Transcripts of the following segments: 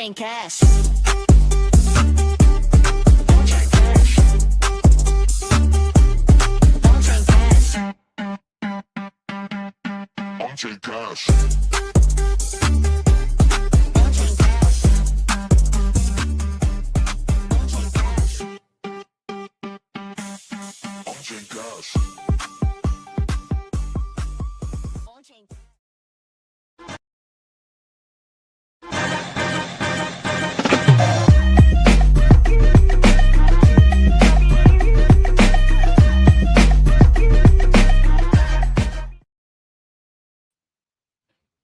ONCHAIN CA H. ONCHAIN CA H. ONCHAIN CA H.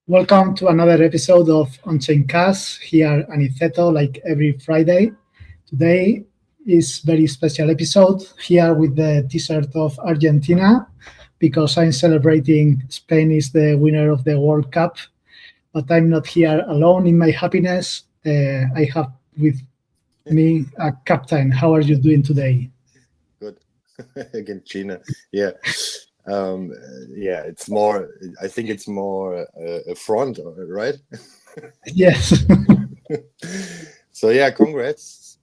Welcome to another episode of ONCHAIN CA H, here Aniceto, like every Friday. Today is very special episode here with the t-shirt of Argentina, because I'm celebrating Spain is the winner of the World Cup, but I'm not here alone in my happiness. I have with me a captain. How are you doing today? Good. Against China, yeah. Yeah, it's more, I think it's more a front, right? Yes. So yeah, congrats.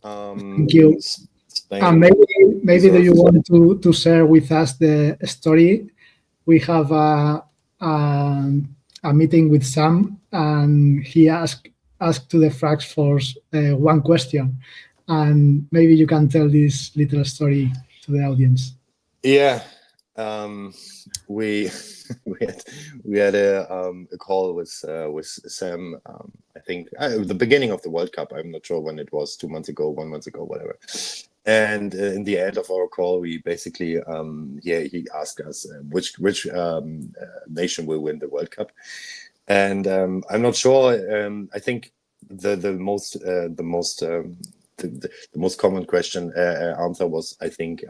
Thank you. Spain maybe do you want to share with us the story? We have a meeting with Sam, and he asked to the Frax Force one question, and maybe you can tell this little story to the audience. Yeah. We had a call with Sam. I think at the beginning of the World Cup. I'm not sure when it was, 2 months ago, 1 month ago, whatever. And in the end of our call, we basically he asked us which nation will win the World Cup, and I'm not sure. I think the most common question answer was, I think,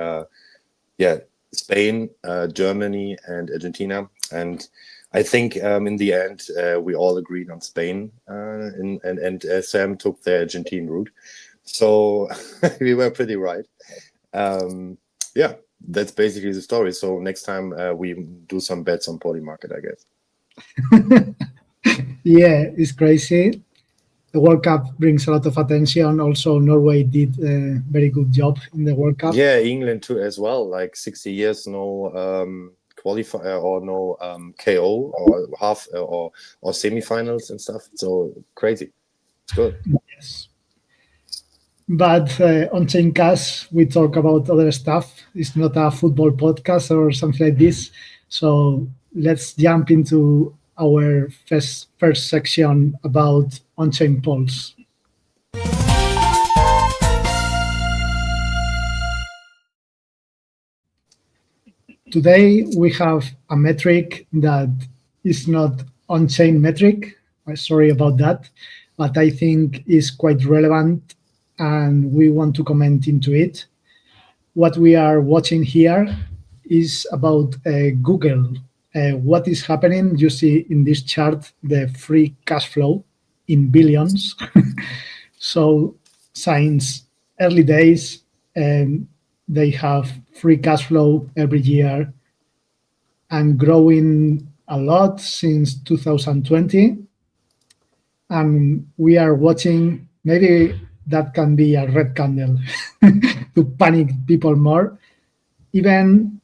Spain, Germany, and Argentina. And I think in the end, we all agreed on Spain, and Sam took the Argentine route. So we were pretty right. Yeah, that's basically the story. So next time we do some bets on Polymarket, I guess. Yeah, it's crazy. The World Cup brings a lot of attention. Also, Norway did a very good job in the World Cup. Yeah, England too as well. Like 60 years, no qualifier or no KO or half or semifinals and stuff. So crazy. It's good. Yes. But ONCHAIN CA H, we talk about other stuff. It's not a football podcast or something like this. So let's jump into our first section about Onchain Pulse. Today we have a metric that is not on-chain metric. Sorry about that, but I think is quite relevant, and we want to comment into it. What we are watching here is about Google. What is happening? You see in this chart the free cash flow in billions. So since early days, they have free cash flow every year and growing a lot since 2020. And we are watching, maybe that can be a red candle to panic people more. Even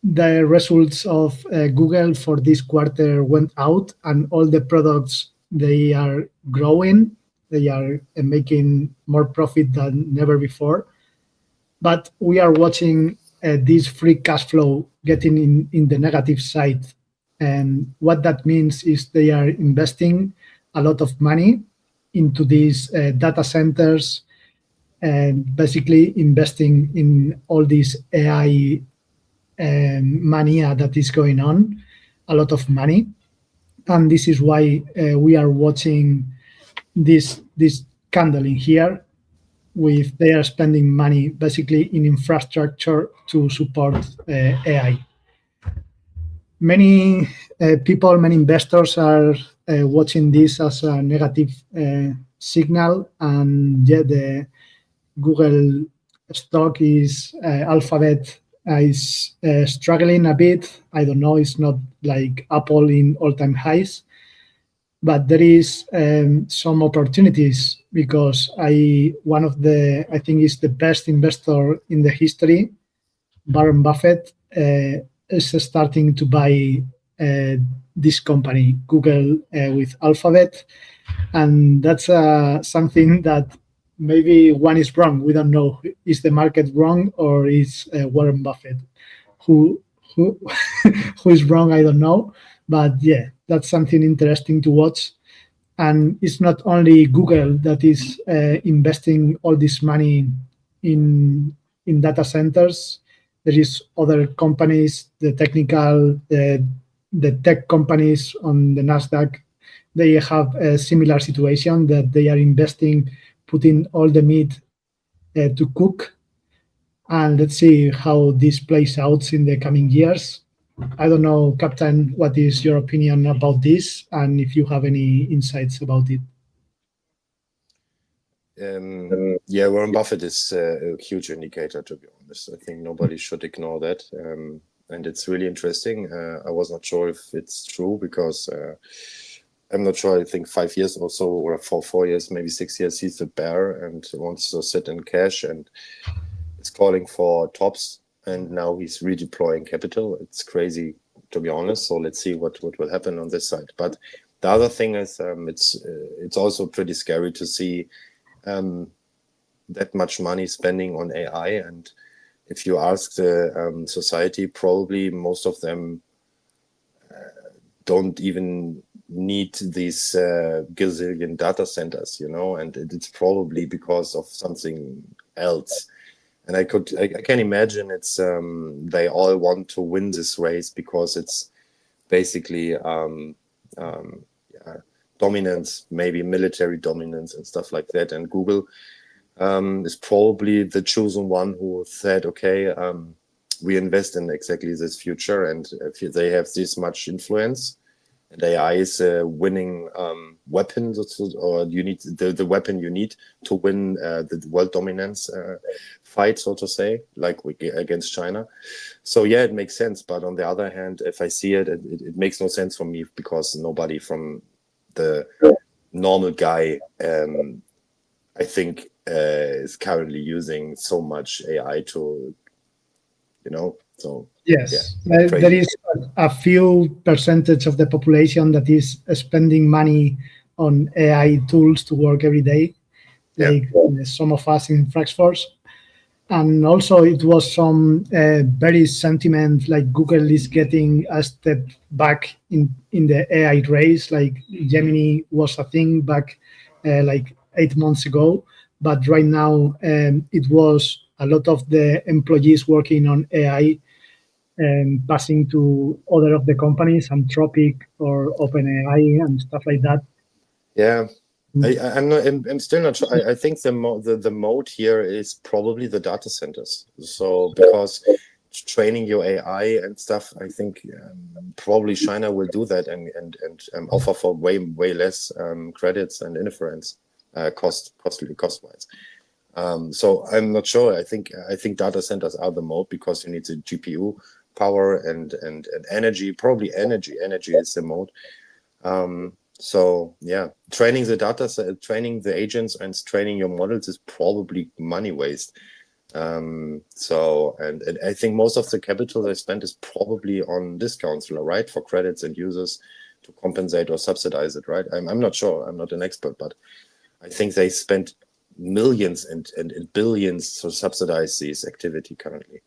the results of Google for this quarter went out, and all the products, they are growing. They are making more profit than never before. But we are watching this free cash flow getting in the negative side. And what that means is they are investing a lot of money into these data centers, and basically investing in all this AI mania that is going on, a lot of money. And this is why we are watching this candle in here, with they are spending money basically in infrastructure to support AI. Many people, many investors are watching this as a negative signal, and yet the Google stock is Alphabet is struggling a bit. I don't know, it's not like Apple in all-time highs, but there is some opportunities because I think is the best investor in the history, Warren Buffett, is starting to buy this company, Google, with Alphabet, and that's something that maybe one is wrong. We don't know, is the market wrong or is Warren Buffett who who is wrong? I don't know, but yeah, that's something interesting to watch. And it's not only Google that is investing all this money in data centers. There is other companies, the tech companies on the Nasdaq. They have a similar situation that they are investing, putting all the meat to cook. And let's see how this plays out in the coming years. I don't know, Captain, what is your opinion about this, and if you have any insights about it? Yeah, Warren Buffett is a huge indicator, to be honest. I think nobody should ignore that. And it's really interesting. I was not sure if it's true because I'm not sure. I think 5 years or so, or for 4 years, maybe 6 years, he's a bear and wants to sit in cash and is calling for tops. And now he's redeploying capital. It's crazy, to be honest. So let's see what will happen on this side. But the other thing is, it's also pretty scary to see that much money spending on AI. And if you ask the society, probably most of them don't even need these gazillion data centers, and it's probably because of something else. And I can imagine it's they all want to win this race because it's basically dominance, maybe military dominance and stuff like that. And Google is probably the chosen one who said, okay, we invest in exactly this future, and if they have this much influence, and AI is a winning weapon, or you need the weapon you need to win the world dominance fight, so to say, like against China. So yeah, it makes sense. But on the other hand, if I see it, it makes no sense for me because nobody from the normal guy, I think, is currently using so much AI to, so. Yes, yeah, there is a few percentage of the population that is spending money on AI tools to work every day, like some of us in Frax. And also it was some very sentiment, like Google is getting a step back in the AI race, like Gemini was a thing back like 8 months ago. But right now it was a lot of the employees working on AI and passing to other of the companies, Anthropic or OpenAI and stuff like that. Yeah, I'm still not sure. I think the mode here is probably the data centers. So because training your AI and stuff, I think probably China will do that and offer for way less credits and inference cost wise. So I'm not sure. I think data centers are the mode because you need the GPU power and energy. Probably energy is the mode. So yeah, training the agents and training your models is probably money waste. So and I think most of the capital they spent is probably on discounts, right, for credits and users to compensate or subsidize it, right? I'm not sure. I'm not an expert, but I think they spent millions and billions to subsidize this activity currently.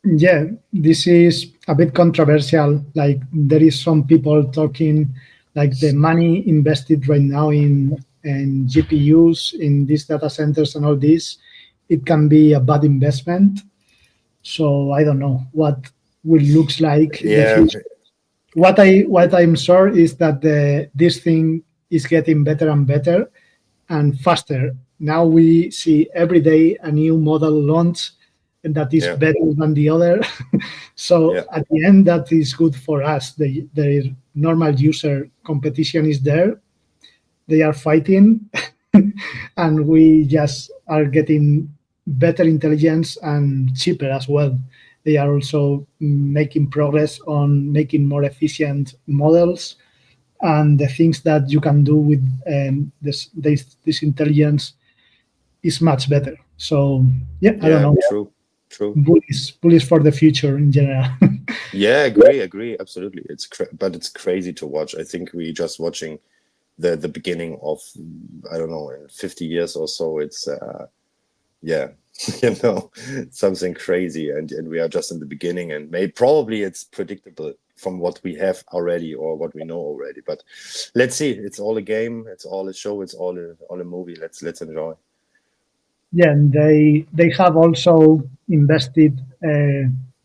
Yeah, this is a bit controversial. Like there is some people talking like the money invested right now in GPUs, in these data centers and all this, it can be a bad investment. So I don't know what will looks like. Yeah. What I'm sure is that this thing is getting better and better and faster. Now we see every day a new model launch and that is better than the other. So at the end, that is good for us. The normal user competition is there. They are fighting and we just are getting better intelligence and cheaper as well. They are also making progress on making more efficient models. and the things that you can do with this intelligence is much better. So yeah, I don't know. True. Bullish for the future in general. Yeah, agree, absolutely. But it's crazy to watch. I think we just watching the beginning of, I don't know, in 50 years or so. It's yeah, something crazy, and we are just in the beginning, and probably it's predictable from what we have already or what we know already. But let's see. It's all a game. It's all a show. It's all a movie. Let's enjoy. Yeah, and they have also invested.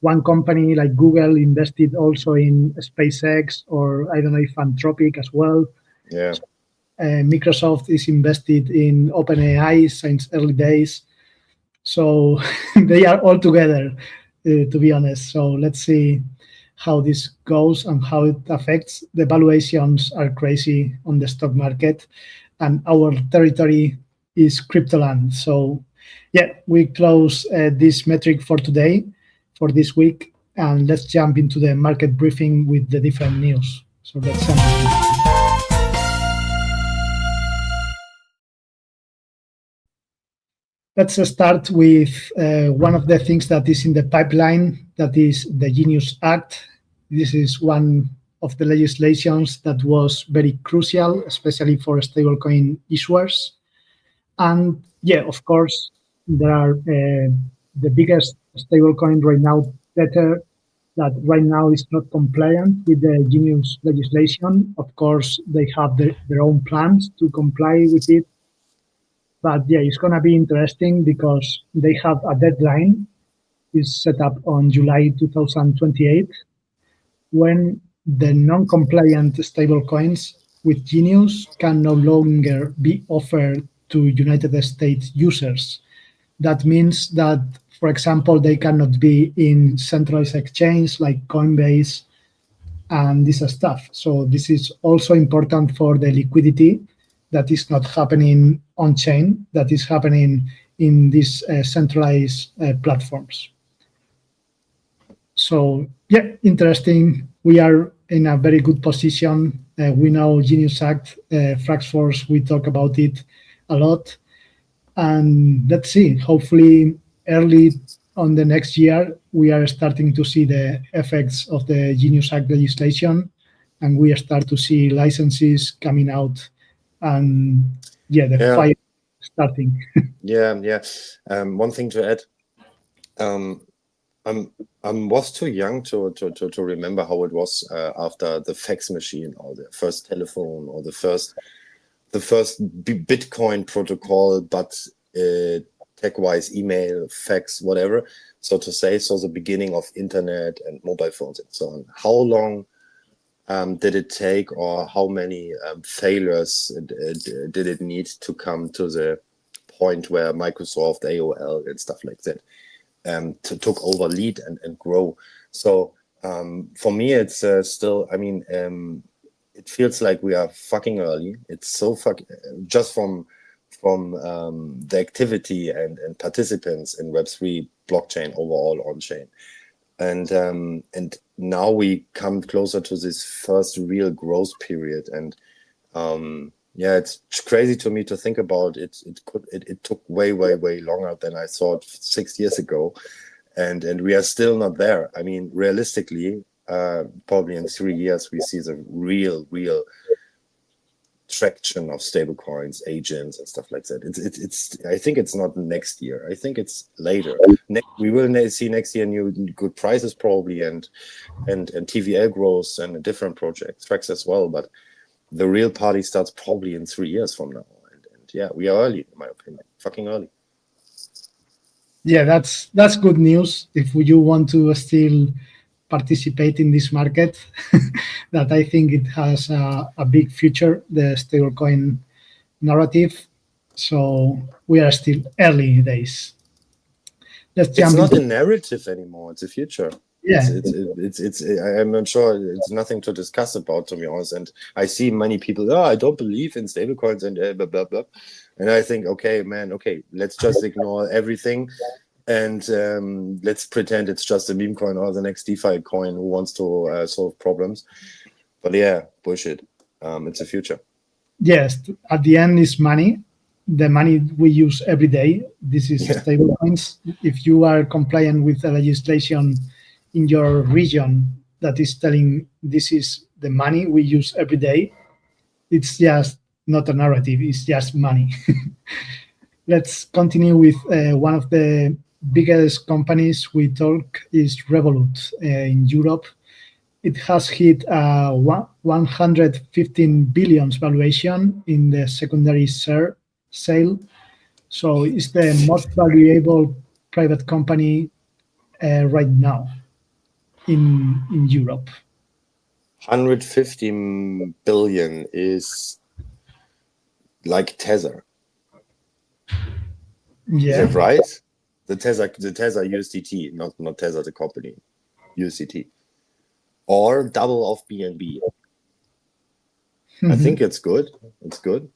One company like Google invested also in SpaceX, or I don't know if Anthropic as well. Yeah. Microsoft is invested in OpenAI since early days. So they are all together, to be honest. So let's see how this goes and how it affects. The valuations are crazy on the stock market, and our territory is cryptoland. So yeah, we close this metric for today, for this week, and let's jump into the market briefing with the different news. So let's jump into it. Let's start with one of the things that is in the pipeline, that is the Genius Act. This is one of the legislations that was very crucial, especially for stablecoin issuers. And yeah, of course, there are the biggest stablecoin right now, Tether, that right now is not compliant with the Genius legislation. Of course, they have their own plans to comply with it. But yeah, it's going to be interesting because they have a deadline is set up on July 2028 when the non-compliant stablecoins with Genius can no longer be offered to United States users. That means that, for example, they cannot be in centralized exchange like Coinbase and this stuff. So this is also important for the liquidity that is not happening on chain, that is happening in these centralized platforms. So yeah, interesting. We are in a very good position. We know Genius Act, Frax Force, we talk about it a lot. And let's see, hopefully early on the next year, we are starting to see the effects of the Genius Act legislation, and we start to see licenses coming out, and yeah, the fire starting. Yeah. One thing to add, I was too young to remember how it was after the fax machine or the first telephone or the first Bitcoin protocol, but tech-wise, email, fax, whatever, so to say. So the beginning of internet and mobile phones and so on. How long did it take, or how many failures did it need to come to the point where Microsoft, AOL, and stuff like that took over lead and grow? So for me, it's still, I mean, it feels like we are fucking early. It's so just from the activity and participants in Web3 blockchain overall on chain. And now we come closer to this first real growth period. And yeah, it's crazy to me to think about it. It took way longer than I thought 6 years ago. And we are still not there. I mean, realistically, probably in 3 years, we see the real traction of stablecoins, agents, and stuff like that. It's. I think it's not next year. I think it's later. We will see next year new good prices probably, and TVL growth and different projects, Frax as well. But the real party starts probably in 3 years from now. And yeah, we are early, in my opinion, fucking early. Yeah, that's good news. If you want to still participate in this market, that I think it has a big future, the stablecoin narrative. So we are still early days. It's not a narrative anymore. It's a future. Yeah, it's I'm not sure. It's nothing to discuss about, to be honest. And I see many people. I don't believe in stablecoins and blah blah blah. And I think, okay, man, okay, let's just ignore everything, and let's pretend it's just a meme coin or the next DeFi coin who wants to solve problems. But yeah, bullshit. it's a future. Yes, at the end is money. The money we use every day. This is stable coins. If you are compliant with the legislation in your region that is telling this is the money we use every day, it's just not a narrative, it's just money. Let's continue with one of the biggest companies we talk is Revolut in Europe. It has hit 115 billion valuation in the secondary share sale. So it's the most valuable private company right now in Europe. 150 billion is like Tether. Yeah. Is that right? The Tether USDT, not Tether the company, USDT, or double of BNB. I think it's good. It's good.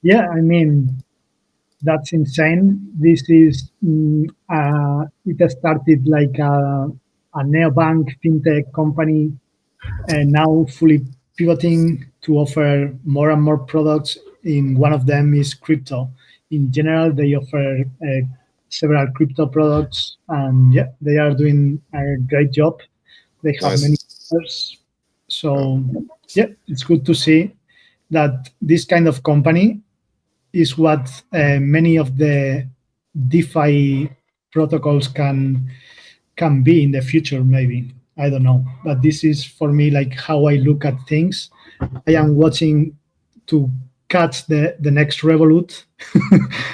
Yeah, I mean, that's insane. This is it started like a neobank fintech company, and now fully pivoting to offer more and more products. In one of them is crypto. In general, they offer several crypto products, and yeah, they are doing a great job. They have many users, so yeah, it's good to see that this kind of company is what many of the DeFi protocols can be in the future. Maybe I don't know, but this is for me like how I look at things. I am watching to catch the next Revolut,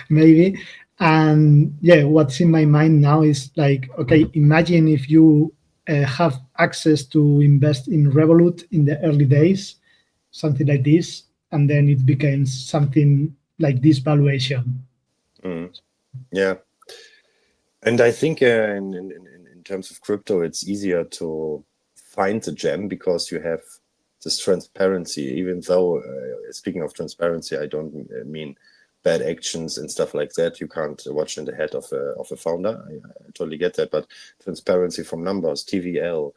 maybe. And yeah, what's in my mind now is like, okay, imagine if you have access to invest in Revolut in the early days, something like this, and then it becomes something like this valuation. Yeah, and I think in terms of crypto, it's easier to find the gem because you have this transparency. Even though, speaking of transparency, I don't mean bad actions and stuff like that. You can't watch in the head of a founder. I totally get that, but transparency from numbers, TVL,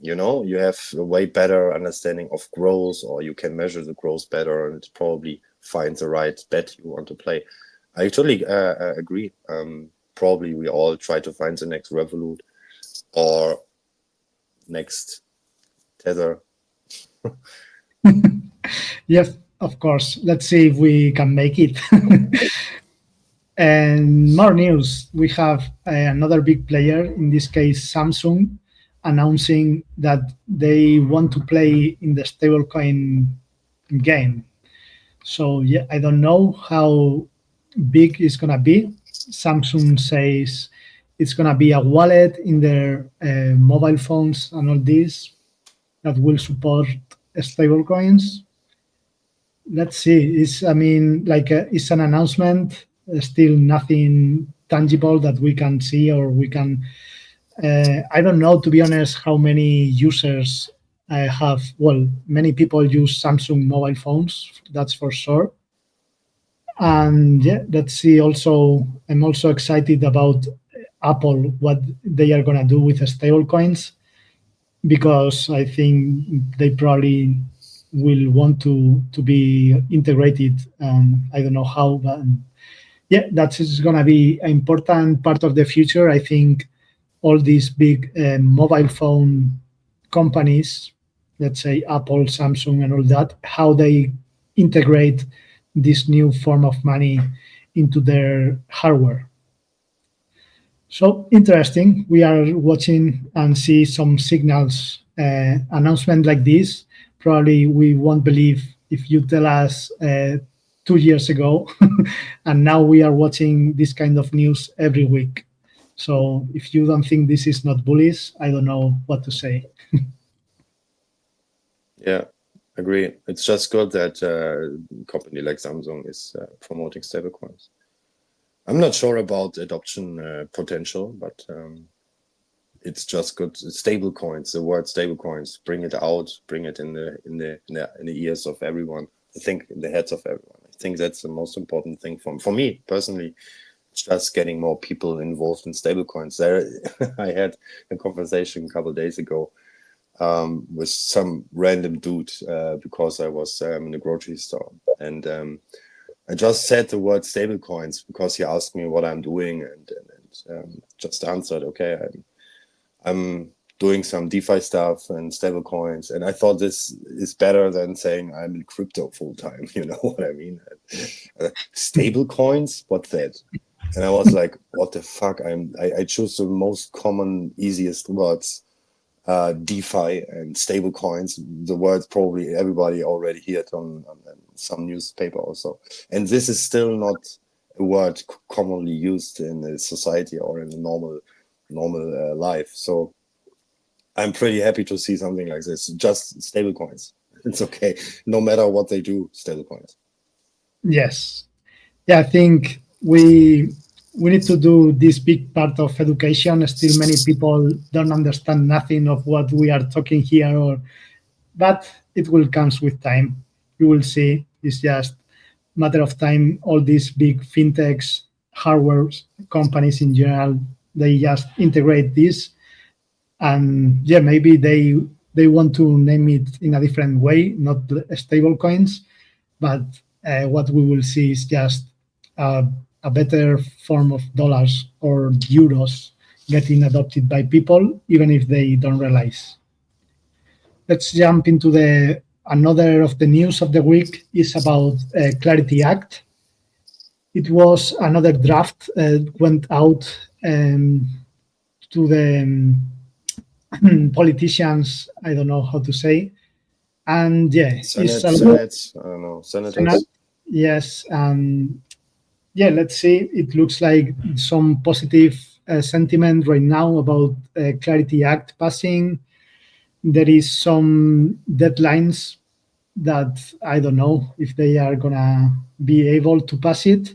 you have a way better understanding of growth, or you can measure the growth better and probably find the right bet you want to play. I totally agree. Probably we all try to find the next Revolut or next Tether. Yes, of course. Let's see if we can make it. And more news. We have another big player, in this case, Samsung, announcing that they want to play in the stablecoin game. So yeah, I don't know how big it's gonna be. Samsung says it's gonna be a wallet in their mobile phones and all this that will support stablecoins. Let's see. It's it's an announcement. Still nothing tangible that we can see or we can. I don't know, to be honest, how many users I have. Well, many people use Samsung mobile phones. That's for sure. And yeah, let's see. Also, I'm also excited about Apple, what they are gonna do with the stable coins, because I think they probably will want to be integrated. I don't know how, but yeah, that's going to be an important part of the future. I think all these big mobile phone companies, let's say Apple, Samsung, and all that, how they integrate this new form of money into their hardware. So interesting. We are watching and see some signals, announcement like this. Probably we won't believe if you tell us 2 years ago, and now we are watching this kind of news every week. So if you don't think this is not bullish, I don't know what to say. Yeah, agree. It's just good that a company like Samsung is promoting stablecoins. I'm not sure about adoption potential, but it's just good. Stable coins, the word stable coins, bring it out, bring it in the ears of everyone. I think in the heads of everyone. I think that's the most important thing for me personally. It's just getting more people involved in stable coins. There, I had a conversation a couple of days ago with some random dude because I was in a grocery store, and I just said the word stablecoins because he asked me what I'm doing, and just answered, okay, I'm doing some DeFi stuff and stablecoins, and I thought this is better than saying I'm in crypto full time. You know what I mean? Stablecoins, what's that? And I was like, what the fuck? I chose the most common, easiest words. DeFi and stable coins, the words probably everybody already heard on some newspaper also. And this is still not a word commonly used in the society or in a normal life. So I'm pretty happy to see something like this. Just stable coins. It's okay. No matter what they do, stable coins. Yes. Yeah, I think we need to do this big part of education. Still, many people don't understand nothing of what we are talking here, but it will come with time. You will see. It's just a matter of time. All these big fintechs, hardware companies in general, they just integrate this, and yeah, maybe they want to name it in a different way, not stable coins, but what we will see is just a better form of dollars or euros getting adopted by people, even if they don't realize. Let's jump into another of the news of the week is about Clarity Act. It was another draft went out to the politicians. I don't know how to say, and yeah, Senate, I don't know, senators. Senate, yes, yeah, let's see. It looks like some positive sentiment right now about Clarity Act passing. There is some deadlines that I don't know if they are gonna be able to pass it.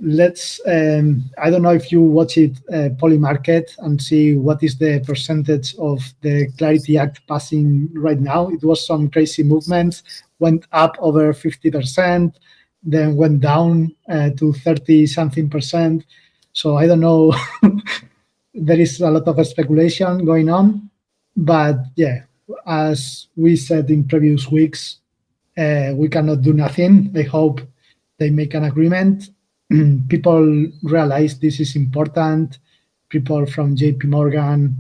I don't know if you watch it, Polymarket, and see what is the percentage of the Clarity Act passing right now. It was some crazy movements, went up over 50%, then went down to 30-something%. So I don't know. There is a lot of speculation going on. But yeah, as we said in previous weeks, we cannot do nothing. I hope they make an agreement. People realize this is important. People from JP Morgan,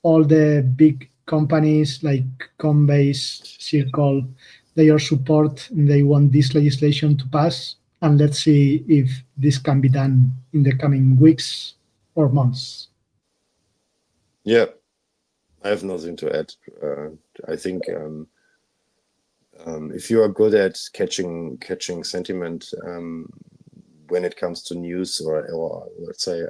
all the big companies like Coinbase, Circle, they are support and they want this legislation to pass. And let's see if this can be done in the coming weeks or months. Yeah, I have nothing to add. I think if you are good at catching sentiment when it comes to news or let's say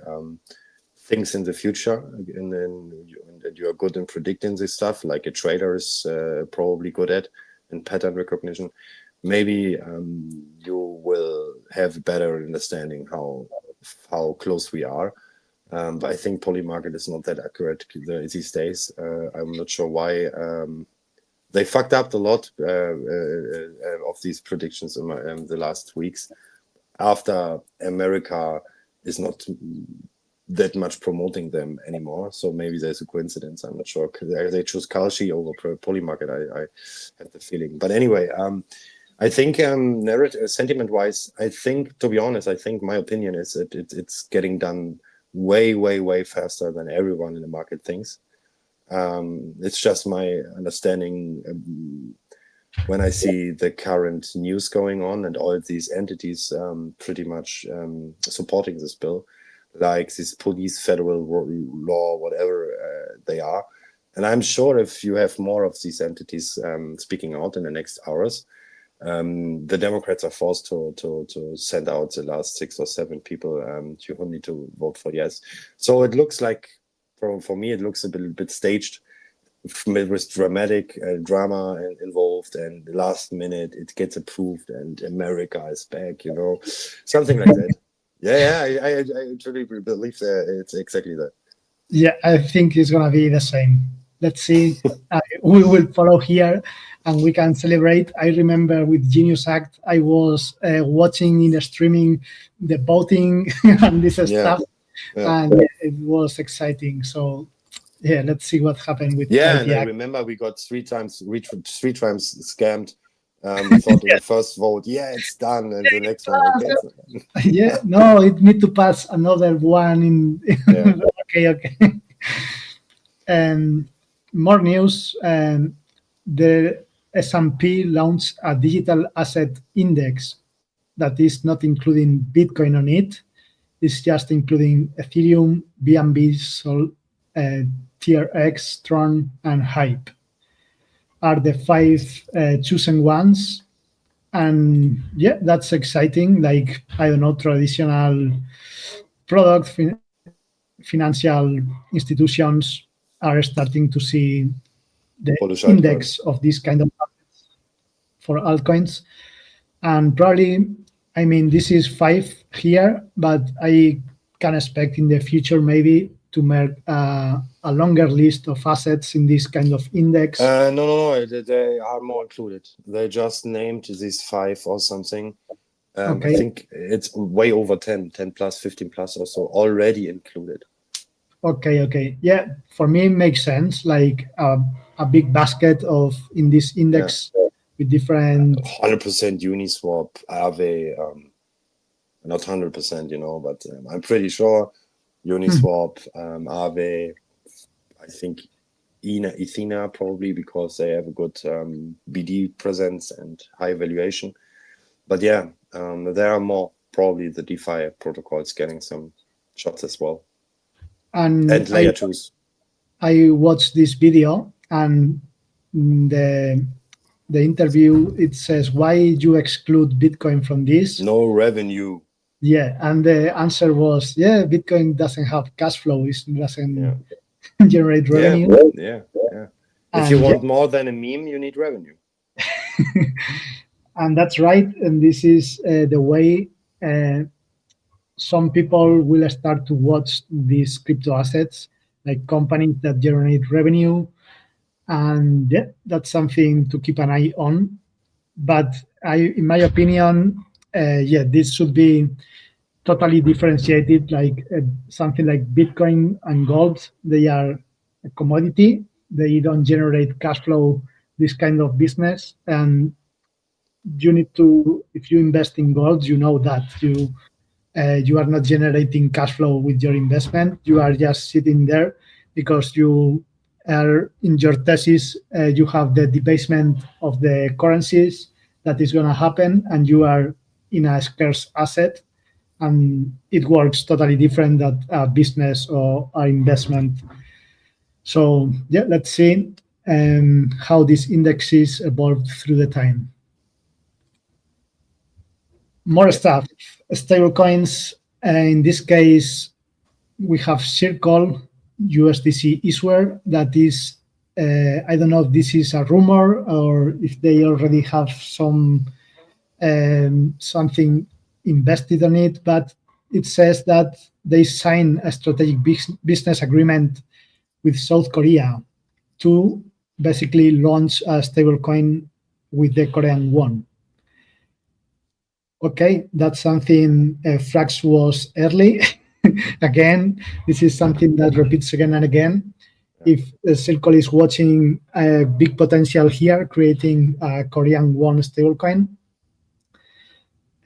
things in the future, and you are good in predicting this stuff, like a trader is probably good at, and pattern recognition, maybe you will have a better understanding how close we are. But I think Polymarket is not that accurate these days. I'm not sure why. They fucked up a lot of these predictions in the last weeks, after America is not that much promoting them anymore. So maybe there's a coincidence. I'm not sure. They choose Kalshi over Polymarket. I have the feeling. But anyway, I think narrative sentiment-wise, I think, to be honest, I think my opinion is that it's getting done way faster than everyone in the market thinks. It's just my understanding when I see the current news going on and all these entities pretty much supporting this bill, like this police federal law, whatever they are. And I'm sure if you have more of these entities speaking out in the next hours, the Democrats are forced to send out the last 6 or 7 people who need to vote for yes. So it looks like, for me, it looks a bit staged, with dramatic drama involved, and last minute it gets approved and America is back, something like that. Yeah, I truly believe that it's exactly that. Yeah, I think it's gonna be the same. Let's see. We will follow here, and we can celebrate. I remember with Genius Act, I was watching in the streaming the voting and this stuff, and it was exciting. So yeah, let's see what happened with Yeah, and I ITX. remember we got three times scammed. We thought in the first vote, yeah, it's done, and the next one, okay, it's not. Yeah, no, it need to pass another one in. Yeah. Okay. More news. The S&P launched a digital asset index that is not including Bitcoin on it. It's just including Ethereum, BNB, Sol, TRX, Tron, and Hype are the five chosen ones. And yeah, that's exciting. Like, I don't know, traditional product financial institutions are starting to see the Polish index altcoins. of this kind of assets for altcoins. And probably, I mean, this is 5 here, but I can expect in the future maybe to make a longer list of assets in this kind of index. No, they are more included. They just named these 5 or something. Okay. I think it's way over 10 plus, 15 plus or so already included. Okay. Yeah, for me, it makes sense. Like a big basket of in this index with different 100% Uniswap, Aave, not 100%, you know, but I'm pretty sure Uniswap, Aave, I think Ethena probably, because they have a good BD presence and high valuation. But yeah, there are more probably the DeFi protocols getting some shots as well. And layer 2s. I watched this video, and the interview, it says, why you exclude Bitcoin from this? No revenue. Yeah, and the answer was, yeah, Bitcoin doesn't have cash flow. It doesn't generate revenue. Yeah. If you want more than a meme, you need revenue. And that's right. And this is the way some people will start to watch these crypto assets, like companies that generate revenue. And yeah, that's something to keep an eye on. But in my opinion, this should be totally differentiated. Like something like Bitcoin and gold, they are a commodity. They don't generate cash flow, this kind of business. And you need to, if you invest in gold, you know that you are not generating cash flow with your investment. You are just sitting there because you are in your thesis. You have the debasement of the currencies that is going to happen, and you are in a scarce asset, and it works totally different than a business or an investment. So yeah, let's see how these indexes evolve through the time. More stuff. Stablecoins. In this case, we have Circle USDC Isware. That is, I don't know if this is a rumor or if they already have some something invested on it, but it says that they signed a strategic business agreement with South Korea to basically launch a stablecoin with the Korean won. Okay, that's something Frax was early. Again, this is something that repeats again and again. If Circle is watching a big potential here, creating a Korean won stablecoin,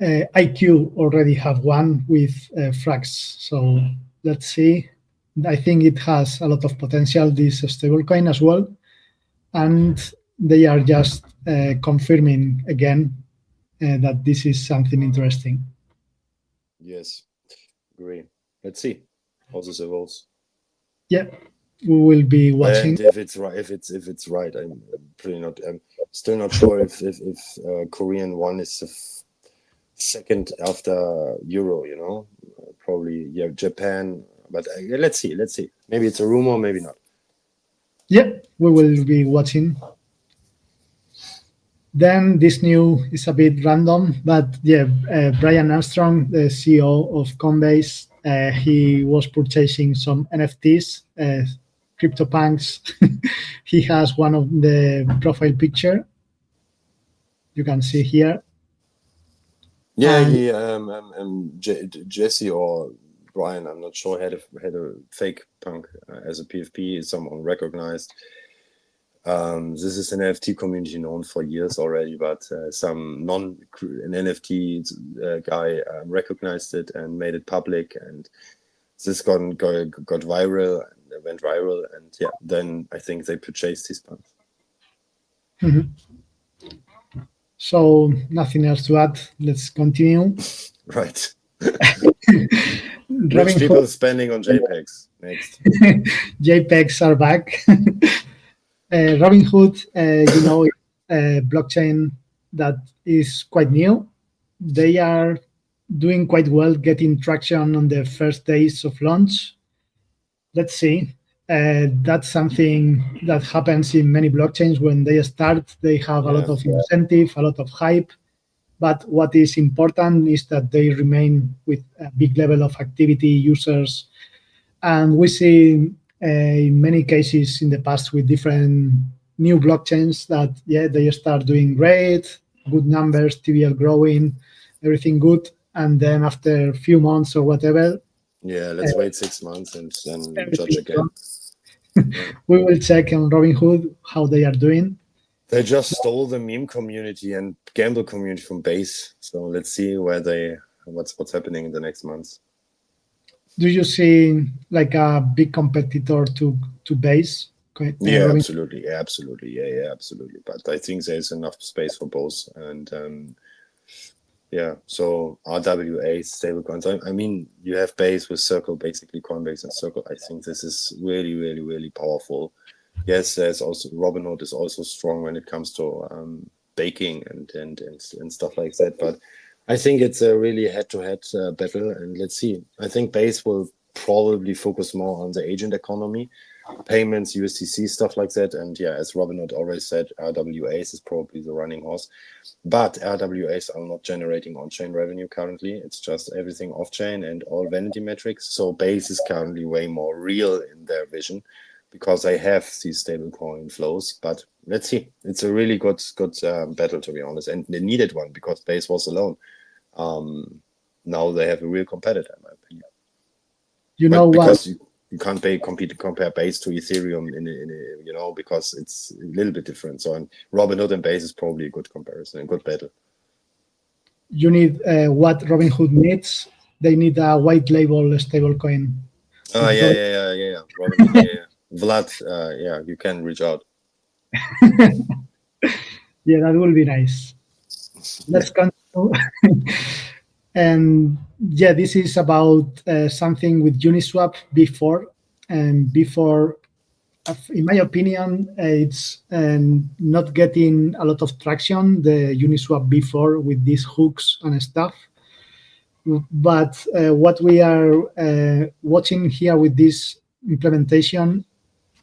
IQ already have one with Frax. So let's see. I think it has a lot of potential, this stablecoin as well. And they are just confirming again that this is something interesting. Yes, agree. Let's see how this evolves. Yeah, we will be watching. And if it's right, I'm still not sure if Korean won is second after Euro. You know, probably Japan. But let's see. Maybe it's a rumor, maybe not. Yeah, we will be watching. Then this new is a bit random, but yeah, Brian Armstrong, the CEO of Coinbase, he was purchasing some NFTs, CryptoPunks. He has one of the profile picture. You can see here. Yeah, he Jesse or Brian, I'm not sure, had a fake punk as a PFP, someone recognized. This is an NFT community known for years already, but an NFT guy recognized it and made it public, and this got viral and went viral, and yeah, then I think they purchased these punks. So nothing else to add. Let's continue. Right. Rich people spending on JPEGs. Next. JPEGs are back. Robinhood, you know, a blockchain that is quite new. They are doing quite well, getting traction on the first days of launch. Let's see. That's something that happens in many blockchains. When they start, they have a lot of incentive, a lot of hype. But what is important is that they remain with a big level of activity, users. And we see in many cases in the past with different new blockchains that, yeah, they start doing great, good numbers, TVL growing, everything good. And then after a few months or whatever, let's wait 6 months and then judge again. We will check on Robinhood how they are doing. They just stole the meme community and gamble community from Base. So let's see what's happening in the next months. Do you see like a big competitor to Base? Yeah, absolutely. Yeah, absolutely. Yeah, absolutely. But I think there's enough space for both. And so RWA stablecoins. I mean, you have Base with Circle, basically Coinbase and Circle. I think this is really, really, really powerful. Yes, there's also Robinhood is also strong when it comes to baking and stuff like that. But I think it's a really head-to-head battle, and let's see. I think Base will probably focus more on the agent economy, payments, USDC, stuff like that. And yeah, as Robinhood already said, RWAs is probably the running horse. But RWAs are not generating on-chain revenue currently. It's just everything off-chain and all vanity metrics. So Base is currently way more real in their vision, because they have these stablecoin flows. But let's see. It's a really good battle, to be honest, and they needed one because Base was alone. Now they have a real competitor, in my opinion. Because you can't compare Base to Ethereum in because it's a little bit different. So Robinhood and Base is probably a good comparison, a good battle. You need what Robinhood needs. They need a white label stablecoin. Yeah. Robinhood, yeah. Vlad, you can reach out. Yeah, that will be nice. Let's continue. And yeah, this is about something with Uniswap before. And before, in my opinion, it's not getting a lot of traction, the Uniswap before with these hooks and stuff. But what we are watching here with this implementation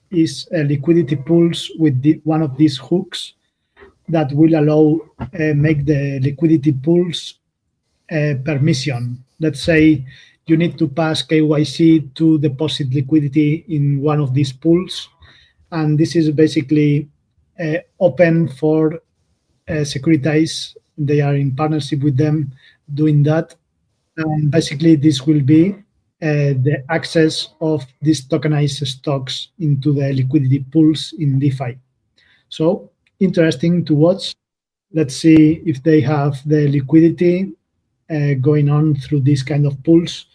is liquidity pools with one of these hooks that will allow make the liquidity pools permission. Let's say you need to pass KYC to deposit liquidity in one of these pools, and this is basically open for Securitize. They are in partnership with them doing that, and basically this will be the access of these tokenized stocks into the liquidity pools in DeFi. So interesting to watch. Let's see if they have the liquidity going on through these kind of pools.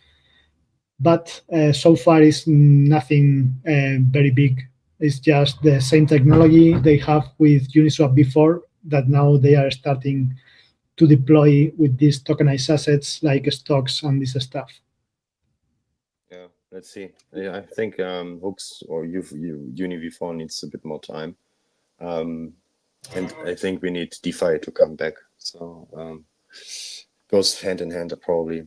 But so far it's nothing very big. It's just the same technology they have with Uniswap before that now they are starting to deploy with these tokenized assets like stocks and this stuff. Yeah, let's see. Yeah, I think hooks or UniV4 needs a bit more time. And I think we need DeFi to come back. So goes hand in hand probably.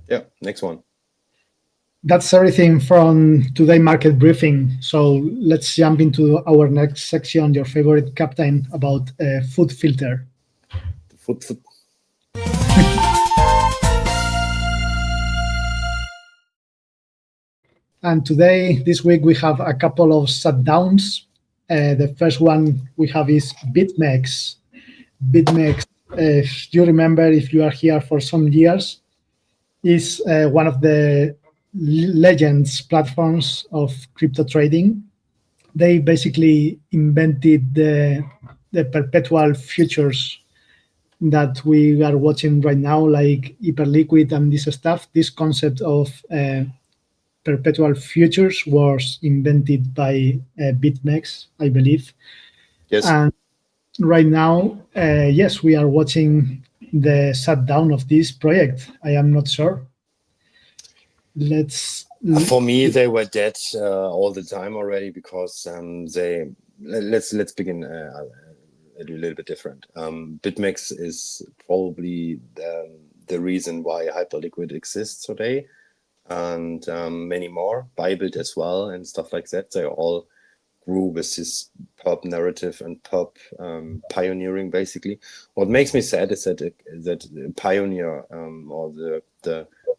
Yeah, next one. That's everything from today market briefing. So let's jump into our next section, your favorite captain, about FUD Filter. FUD. And today, this week, we have a couple of shutdowns. The first one we have is BitMEX. BitMEX, if you remember, if you are here for some years, is one of the legends platforms of crypto trading. They basically invented the perpetual futures that we are watching right now, like hyperliquid and this stuff. This concept of perpetual futures was invented by BitMEX, I believe. Yes. And right now, yes, we are watching the shutdown of this project. I am not sure. For me, they were dead all the time already because let's begin a little bit different. BitMEX is probably the reason why Hyperliquid exists today, and many more, Bybit as well, and stuff like that. They all grew with this perp narrative and perp pioneering. Basically, what makes me sad is that the pioneer or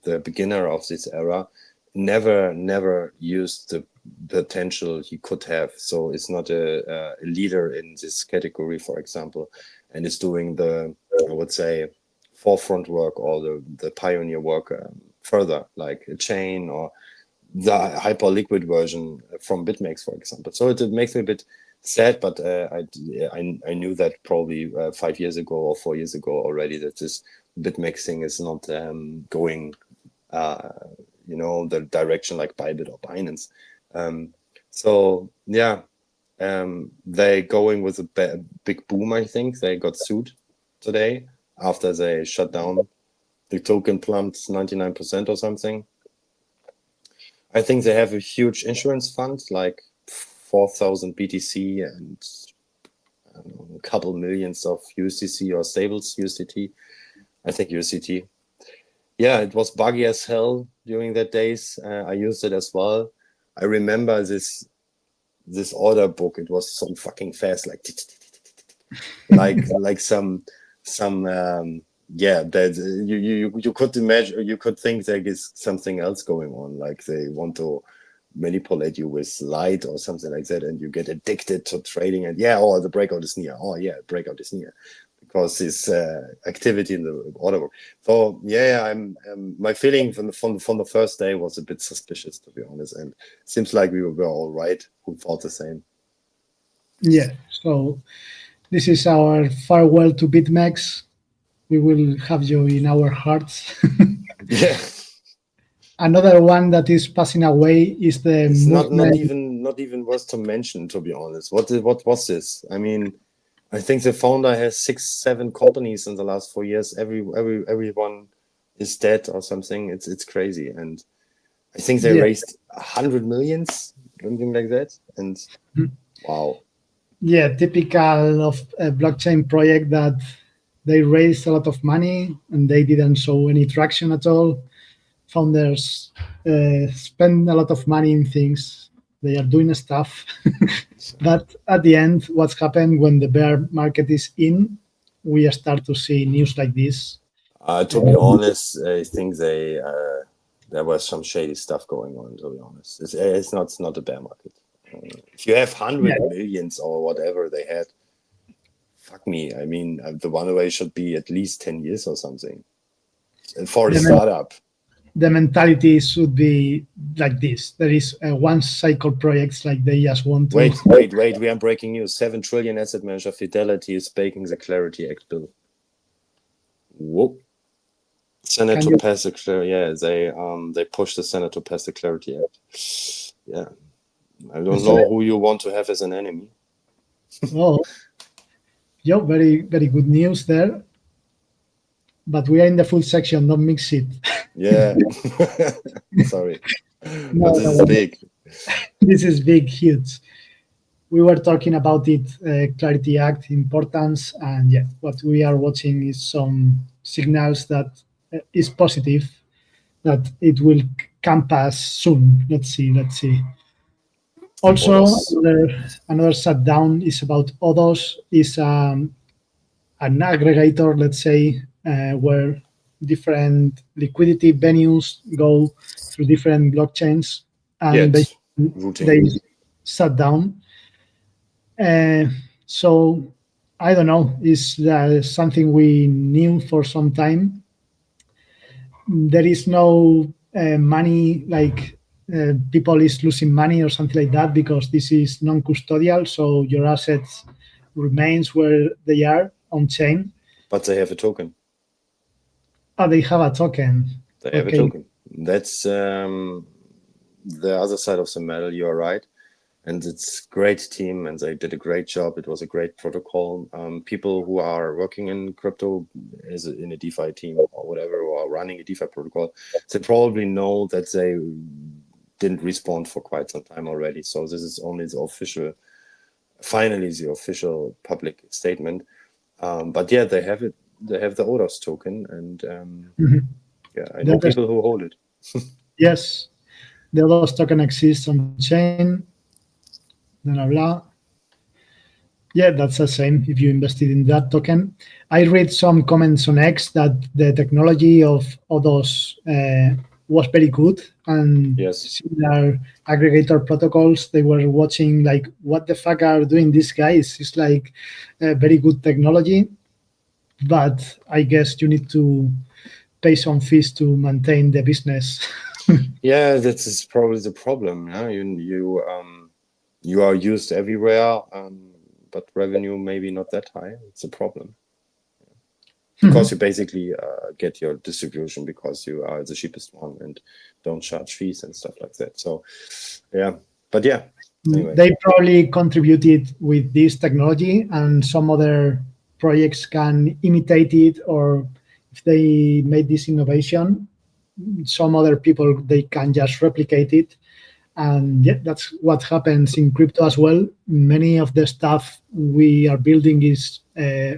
the beginner of this era never used the potential he could have. So it's not a leader in this category, for example, and is doing the, I would say, forefront work or the pioneer work further, like a chain or the Hyperliquid version from BitMEX, for example. So it makes me a bit sad, but I knew that probably 5 years ago or 4 years ago already, that this BitMEX thing is not going the direction like Bybit or Binance. So yeah, they going with a big boom. I think they got sued today after they shut down. The token plumped 99% or something. I think they have a huge insurance fund, like 4,000 BTC and I don't know, a couple millions of USDC or stables USDT. I think USDT. Yeah, it was buggy as hell during that days. I used it as well. I remember this order book. It was so fucking fast, like some that you could imagine, you could think there is something else going on, like they want to manipulate you with light or something like that, and you get addicted to trading. And the breakout is near. Breakout is near. Because this activity in the order book. So I'm my feeling from the first day was a bit suspicious, to be honest, and it seems like we were all right who thought the same. Yeah. So this is our farewell to BitMEX. We will have you in our hearts. Yeah. Another one that is passing away is the It's movement. not even worth to mention, to be honest. What was this? I mean, I think the founder has 6-7 companies in the last 4 years. Everyone is dead or something. It's crazy, and I think they raised 100 millions, something like that. And wow. Yeah, typical of a blockchain project that they raised a lot of money and they didn't show any traction at all. Founders spend a lot of money in things. They are doing stuff. But at the end, what's happened when the bear market is in, we start to see news like this. To be honest, I think there was some shady stuff going on, to be honest. It's not a bear market. If you have 100 millions or whatever they had, fuck me. I mean, the runaway should be at least 10 years or something for a startup. The mentality should be like this. There is one cycle projects like they just want to... Wait. We are breaking news. 7 trillion asset manager Fidelity is baking the Clarity Act bill. Whoa. Senate to pass the they pushed the Senate to pass the Clarity Act. Yeah. I don't know who you want to have as an enemy. Oh, very, very good news there. But we are in the full section, don't mix it. Yeah. Sorry. But this is big. This is big, huge. We were talking about it, Clarity Act importance, and what we are watching is some signals that is positive, that it will come pass soon. Let's see. Also, another shutdown is about Odos, is an aggregator, let's say, where different liquidity venues go through different blockchains, and they shut down. So I don't know, is something we knew for some time. there is no money, like people is losing money or something like that, because this is non-custodial, so your assets remains where they are on chain. But they have a token. Oh, they have a token. They have a token. That's the other side of the medal. You're right. And it's a great team, and they did a great job. It was a great protocol. People who are working in crypto in a DeFi team or whatever, or running a DeFi protocol, they probably know that they didn't respawn for quite some time already. So this is only the official, finally the official public statement. But yeah, they have it. They have the Odos token, and yeah, I know people who hold it. Yes, the Odos token exists on chain. Blah, blah. Yeah, that's the same if you invested in that token. I read some comments on X that the technology of Odos was very good, and similar aggregator protocols, they were watching like, what the fuck are doing these guys? It's like very good technology, but I guess you need to pay some fees to maintain the business. Yeah, that is probably the problem. Yeah? You are used everywhere, but revenue maybe not that high. It's a problem. Because you basically get your distribution because you are the cheapest one and don't charge fees and stuff like that. So, yeah. But yeah. Anyway. They probably contributed with this technology, and some other projects can imitate it, or if they made this innovation, some other people, they can just replicate it. And yeah, that's what happens in crypto as well. Many of the stuff we are building is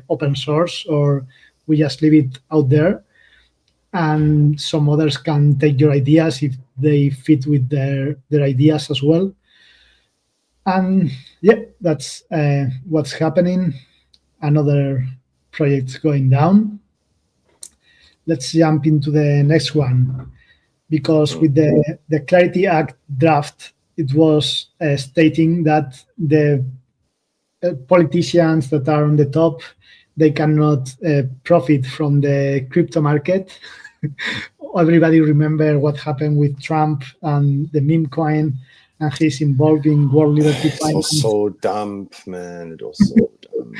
open source, or we just leave it out there. And some others can take your ideas if they fit with their ideas as well. And yeah, that's what's happening. Another project going down. Let's jump into the next one. Because with the Clarity Act draft, it was stating that the politicians that are on the top, they cannot profit from the crypto market. Everybody remember what happened with Trump and the meme coin, and he's involved in World Liberty Finance. It was so dumb, man. It was so dumb.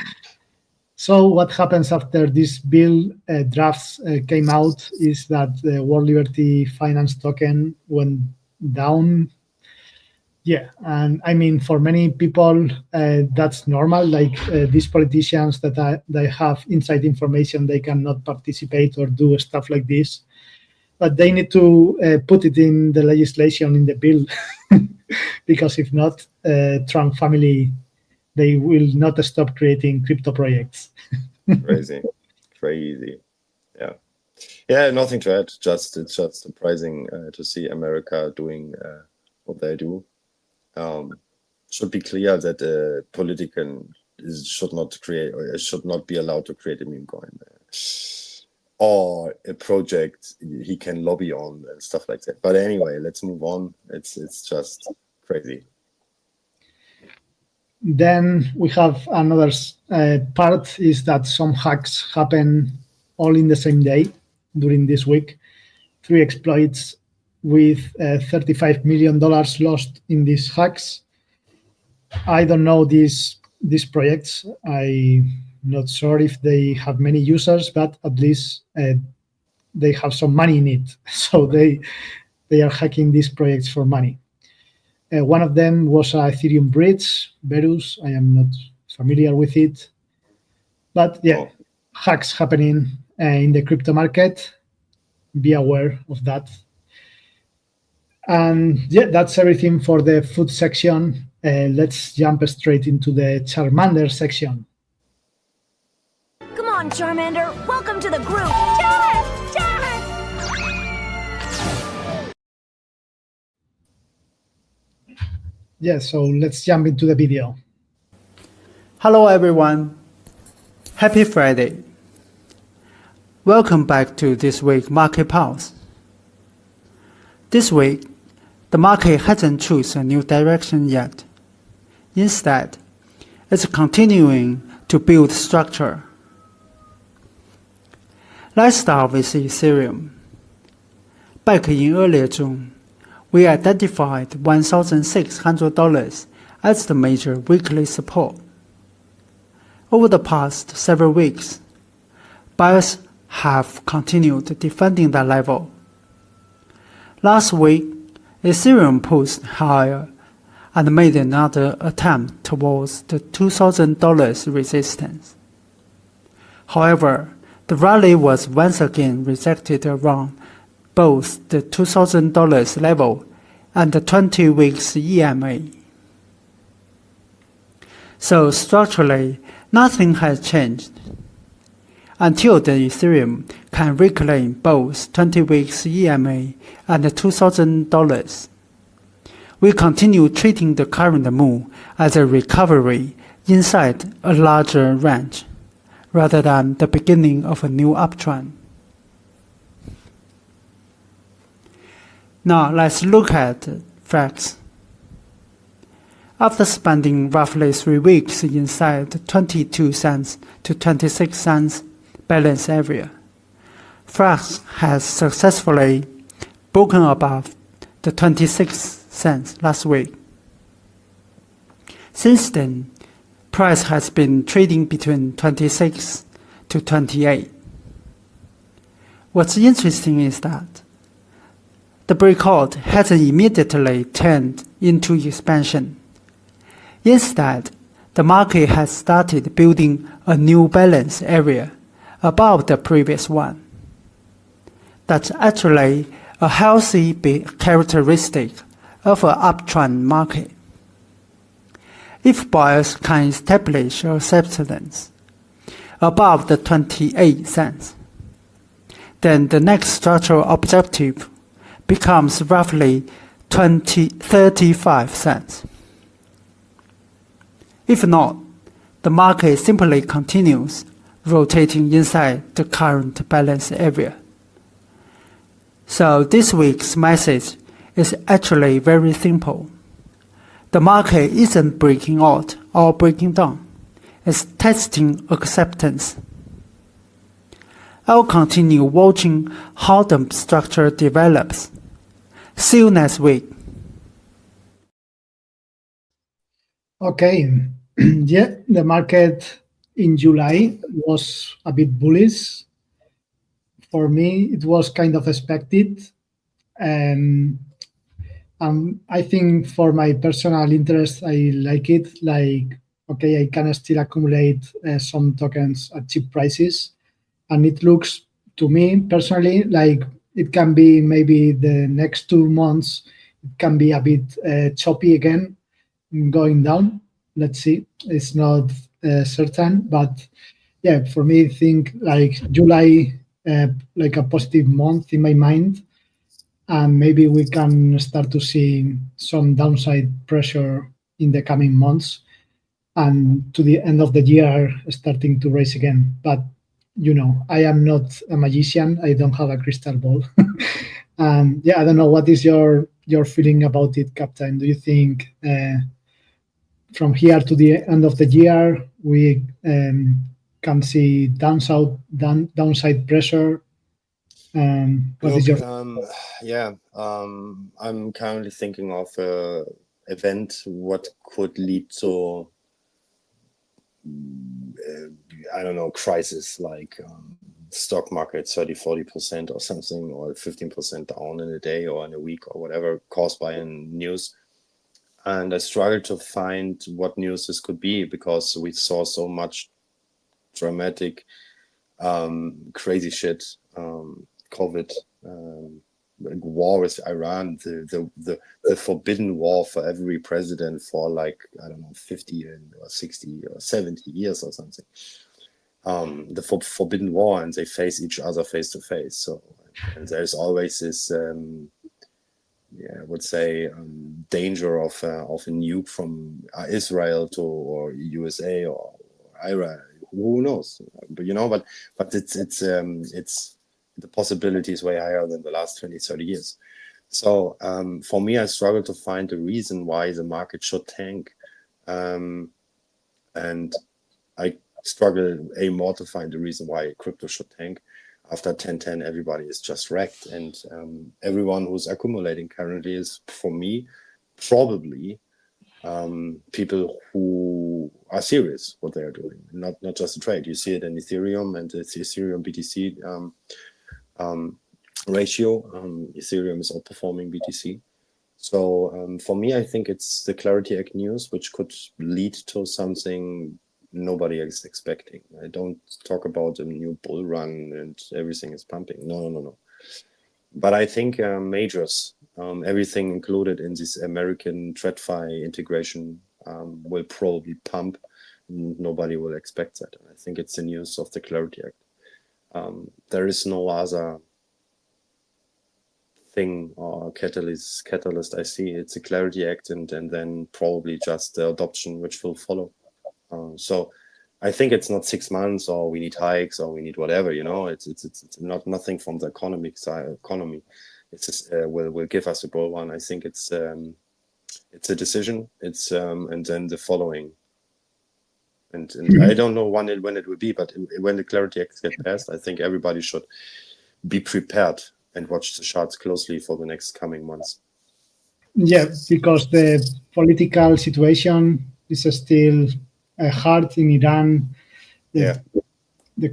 So what happens after this bill drafts came out is that the World Liberty Finance token went down. Yeah, and I mean, for many people, that's normal. Like these politicians that they have inside information, they cannot participate or do stuff like this. But they need to put it in the legislation, in the bill, because if not, Trump family, they will not stop creating crypto projects. Crazy. Yeah, nothing to add. It's just surprising to see America doing what they do. Should be clear that a politician should not be allowed to create a meme coin or a project he can lobby on and stuff like that. But anyway, let's move on. It's just crazy. Then we have another part is that some hacks happen all in the same day during this week. 3 exploits with $35 million lost in these hacks. I don't know these projects. I'm not sure if they have many users, but at least they have some money in it. So they are hacking these projects for money. One of them was a Ethereum bridge, Verus. I am not familiar with it. But yeah, hacks happening in the crypto market. Be aware of that. And yeah, that's everything for the FUD section. Let's jump straight into the Charmander section. Come on, Charmander. Welcome to the group. Yeah, so let's jump into the video. Hello everyone. Happy Friday. Welcome back to this week's Market Pulse. This week, the market hasn't chosen a new direction yet. Instead, it's continuing to build structure. Let's start with Ethereum. Back in early June, we identified $1,600 as the major weekly support. Over the past several weeks, buyers have continued defending that level. Last week, Ethereum pushed higher and made another attempt towards the $2,000 resistance. However, the rally was once again rejected around both the $2,000 level and the 20 weeks EMA. So structurally, nothing has changed. Until the Ethereum can reclaim both 20 weeks EMA and the $2,000, we continue treating the current move as a recovery inside a larger range, rather than the beginning of a new uptrend. Now let's look at Frax. After spending roughly 3 weeks inside the 22 cents to 26 cents balance area, Frax has successfully broken above the 26 cents last week. Since then, price has been trading between 26 to 28. What's interesting is that the breakout hasn't immediately turned into expansion. Instead, the market has started building a new balance area above the previous one. That's actually a healthy characteristic of an uptrend market. If buyers can establish a substance above the 28 cents, then the next structural objective becomes roughly 35 cents. If not, the market simply continues rotating inside the current balance area. So this week's message is actually very simple. The market isn't breaking out or breaking down. It's testing acceptance. I'll continue watching how the structure develops. See you next week. Okay. Yeah, the market in July was a bit bullish. For me, it was kind of expected. I think for my personal interest, I like it. Like, okay, I can still accumulate some tokens at cheap prices. And it looks to me personally like it can be maybe the next 2 months, it can be a bit choppy again, going down. Let's see. It's not certain, but yeah, for me, I think like July, like a positive month in my mind. And maybe we can start to see some downside pressure in the coming months, and to the end of the year starting to raise again. But you know, I am not a magician. I don't have a crystal ball. And yeah, I don't know. What is your feeling about it, Captain? Do you think from here to the end of the year we can see downside pressure? What is your I'm currently thinking of an event what could lead to I don't know, crisis, like stock market 30-40% or something, or 15% down in a day or in a week or whatever, caused by a news. And I struggle to find what news this could be, because we saw so much dramatic crazy shit, COVID, like war with Iran, the forbidden war for every president for like, I don't know, 50 or 60 or 70 years or something. The forbidden war, and they face each other face to face. So, and there's always this, I would say, danger of a nuke from Israel to or USA or Iran. Who knows? But you know, but it's the possibility is way higher than the last 20-30 years. So for me, I struggle to find a reason why the market should tank, and I struggle more to find a reason why crypto should tank. after 1010, everybody is just wrecked. And everyone who's accumulating currently is, for me, probably people who are serious what they are doing, not just a trade. You see it in Ethereum and it's Ethereum BTC ratio. Ethereum is outperforming BTC. So for me, I think it's the Clarity Act news, which could lead to something nobody is expecting. I don't talk about a new bull run and everything is pumping. No. But I think majors, everything included in this American TradFi integration will probably pump. Nobody will expect that. And I think it's the news of the Clarity Act. There is no other thing or catalyst I see. It's a Clarity Act and then probably just the adoption which will follow. So I think it's not 6 months or we need hikes or we need whatever, it's not nothing from the economy. It's just, will give us a bull run. I think it's a decision. It's and then the following. And I don't know when it will be, but when the Clarity Act gets passed, I think everybody should be prepared and watch the charts closely for the next coming months. Yeah, because the political situation is still hard in Iran. The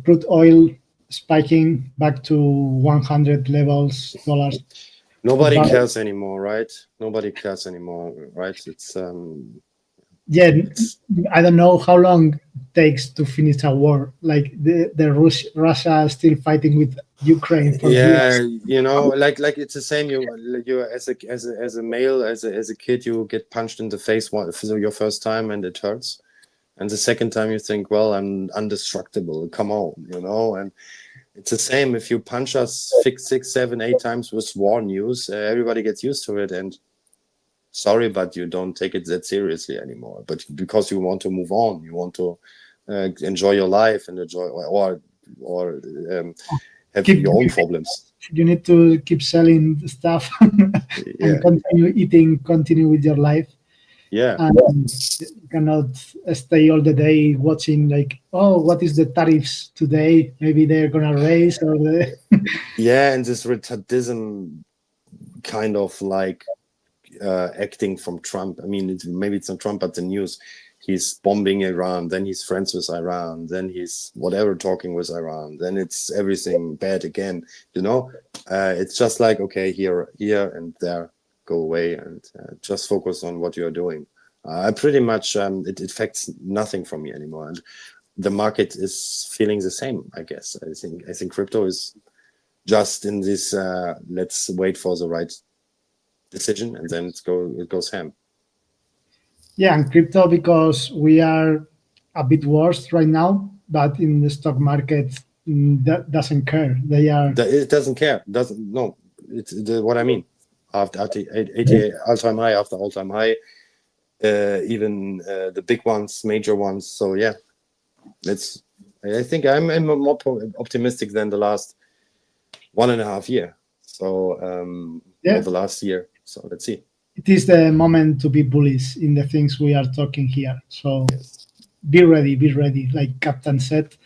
crude oil spiking back to 100 levels dollars. Nobody cares anymore, right? Nobody cares anymore, right? It's I don't know how long it takes to finish a war. Like Russia is still fighting with Ukraine. Like it's the same. You as a male, as a kid, you get punched in the face for your first time and it hurts. And the second time you think, well, I'm indestructible. Come on, and it's the same. If you punch us 6, 7, 8 times with war news, everybody gets used to it. And sorry, but you don't take it that seriously anymore. But because you want to move on, you want to enjoy your life and enjoy or have your own problems. You need to keep selling the stuff and continue eating, continue with your life. Yeah. And you cannot stay all the day watching what is the tariffs today? Maybe they're gonna raise or and this retardism kind of acting from Trump. I mean, maybe it's not Trump, but the news. He's bombing Iran, then he's friends with Iran, then he's whatever talking with Iran, then it's everything bad again. It's just okay, here and there, go away and just focus on what you're doing. I pretty much it affects nothing from me anymore, and the market is feeling the same. I guess I think crypto is just in this. Let's wait for the right decision, and then it goes ham. Yeah, and crypto, because we are a bit worse right now, but in the stock market, that doesn't care. It doesn't care. It's what I mean. After 88 all-time high, after all-time high, even the big ones, major ones. So yeah, I think I'm more optimistic than the last 1.5 years. So or the last year. So let's see. It is the moment to be bullish in the things we are talking here. So be ready, like Captain said,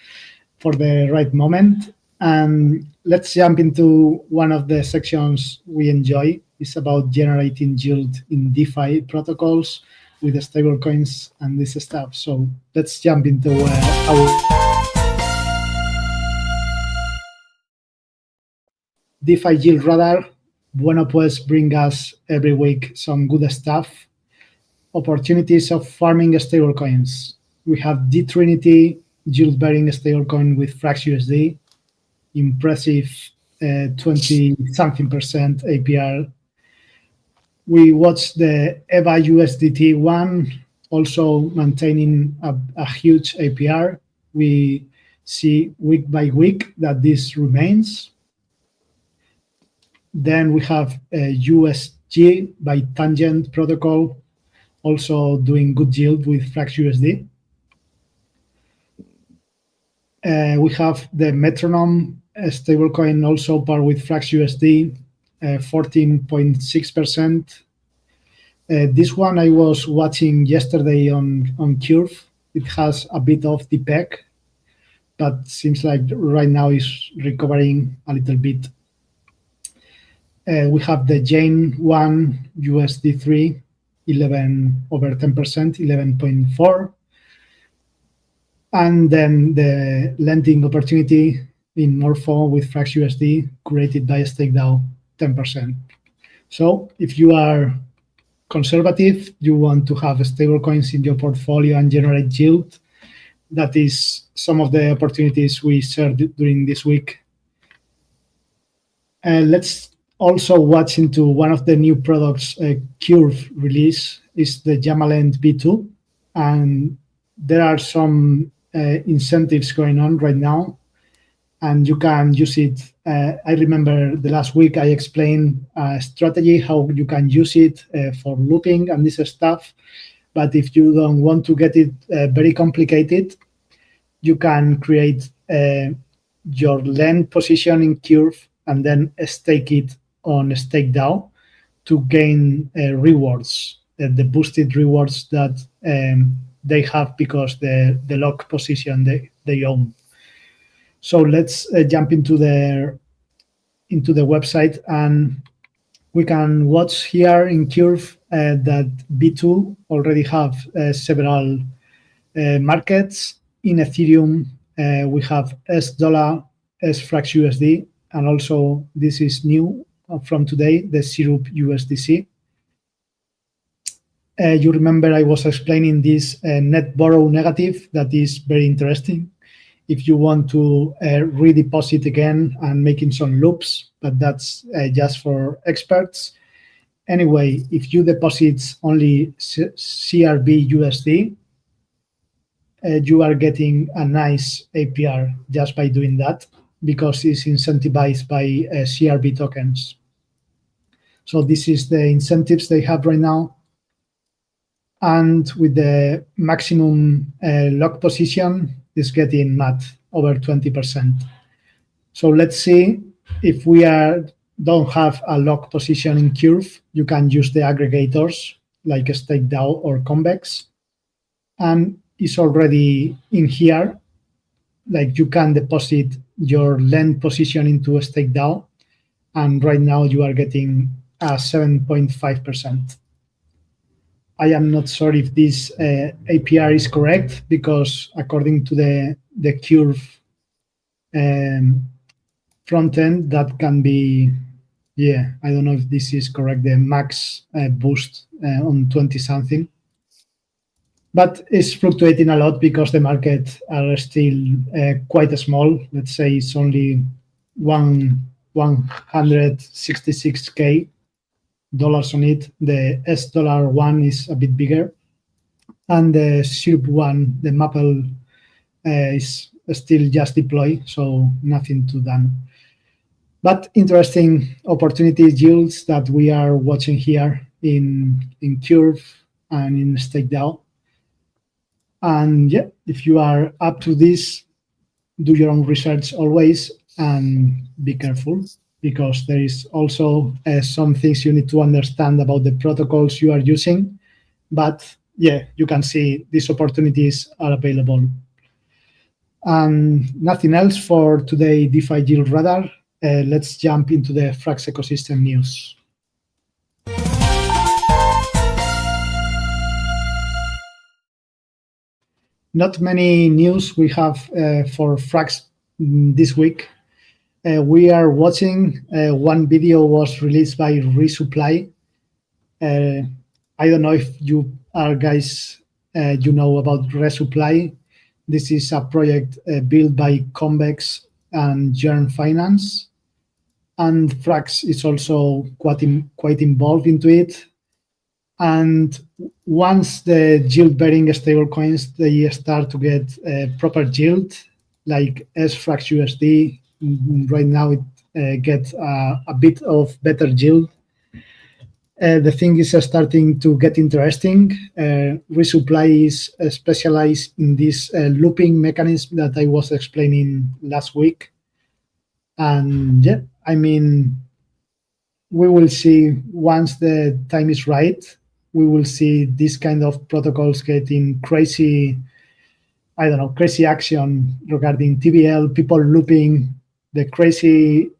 for the right moment. And let's jump into one of the sections we enjoy. It's about generating yield in DeFi protocols with the stable coins and this stuff. So let's jump into our DeFi yield radar. Bueno, pues bring us every week some good stuff. Opportunities of farming stablecoins. We have D-Trinity yield-bearing stablecoin with frxUSD. Impressive 20-something% APR. We watched the EVA USDT one, also maintaining a huge APR. We see week by week that this remains. Then we have USG by Tangent protocol, also doing good yield with frxUSD. We have the Metronome stablecoin, also par with frxUSD, 14.6%. This one I was watching yesterday on Curve. It has a bit of the peg, but seems like right now is recovering a little bit. We have the Jane 1 USD3, 11 over 10%, 11.4. And then the lending opportunity in Morpho with frxUSD created by StakeDAO, 10%. So if you are conservative, you want to have stablecoins in your portfolio and generate yield, that is some of the opportunities we shared during this week. Let's also watch into one of the new products Curve release is the Llamalend V2, and there are some incentives going on right now, and you can use it. I remember the last week I explained a strategy how you can use it for looping and this stuff, but if you don't want to get it very complicated, you can create your lend position in Curve and then stake it on StakeDAO to gain rewards, the boosted rewards that they have because the lock position they own. So let's jump into the website, and we can watch here in Curve that B2 already have several markets. In Ethereum, we have $, sfrxUSD, and also this is new from today, the Syrup USDC. You remember I was explaining this net borrow negative that is very interesting if you want to redeposit again and making some loops, but that's just for experts. Anyway, if you deposit only CRB USD, you are getting a nice APR just by doing that because it's incentivized by CRB tokens. So this is the incentives they have right now. And with the maximum lock position is getting mad, over 20%. So let's see if we don't have a lock position in Curve, you can use the aggregators like StakeDAO or Convex. And it's already in here, like you can deposit your lend position into a StakeDAO. And right now you are getting a 7.5%. I am not sure if this APR is correct because according to the Curve front end, that can be, I don't know if this is correct, the max boost on 20 something. But it's fluctuating a lot because the market are still quite small. Let's say it's only 166K dollars on it. The $1 is a bit bigger, and the Syrup one, the Maple, is still just deployed, so nothing to done. But interesting opportunity yields that we are watching here in Curve and in StakeDAO. And if you are up to this, do your own research always and be careful, because there is also some things you need to understand about the protocols you are using. But you can see these opportunities are available. And nothing else for today, DeFi Yield Radar. Let's jump into the Frax ecosystem news. Not many news we have for Frax this week. We are watching, one video was released by Resupply. I don't know if you are guys, you know about Resupply. This is a project built by Convex and Jern Finance. And Frax is also quite involved into it. And once the yield-bearing stablecoins, they start to get proper yield, like sfrxUSD, right now it gets a bit of better yield. The thing is starting to get interesting. Resupply is specialized in this looping mechanism that I was explaining last week. And I mean, we will see once the time is right, we will see these kind of protocols getting crazy I don't know, crazy action regarding TVL, people looping the crazy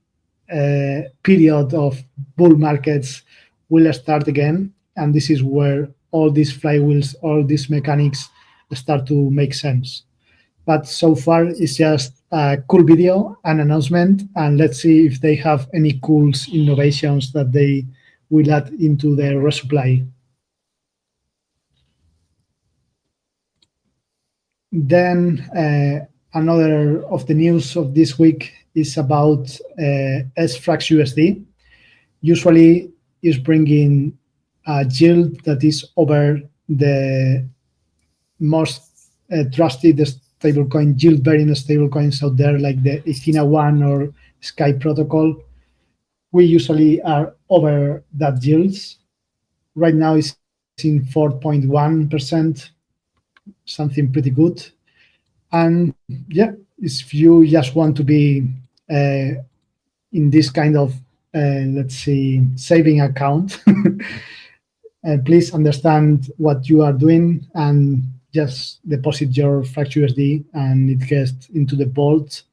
period of bull markets will start again. And this is where all these flywheels, all these mechanics start to make sense. But so far, it's just a cool video, an announcement, and let's see if they have any cool innovations that they will add into the resupply. Then another of the news of this week is about sfrxUSD. Usually is bringing a yield that is over the most trusted stablecoin, yield-bearing stablecoins out there, like the Ethena One or Sky Protocol. We usually are over that yields. Right now it's in 4.1%, something pretty good. And yeah, if you just want to be in this kind of, let's see, saving account, please understand what you are doing and just deposit your frxUSD and it gets into the vault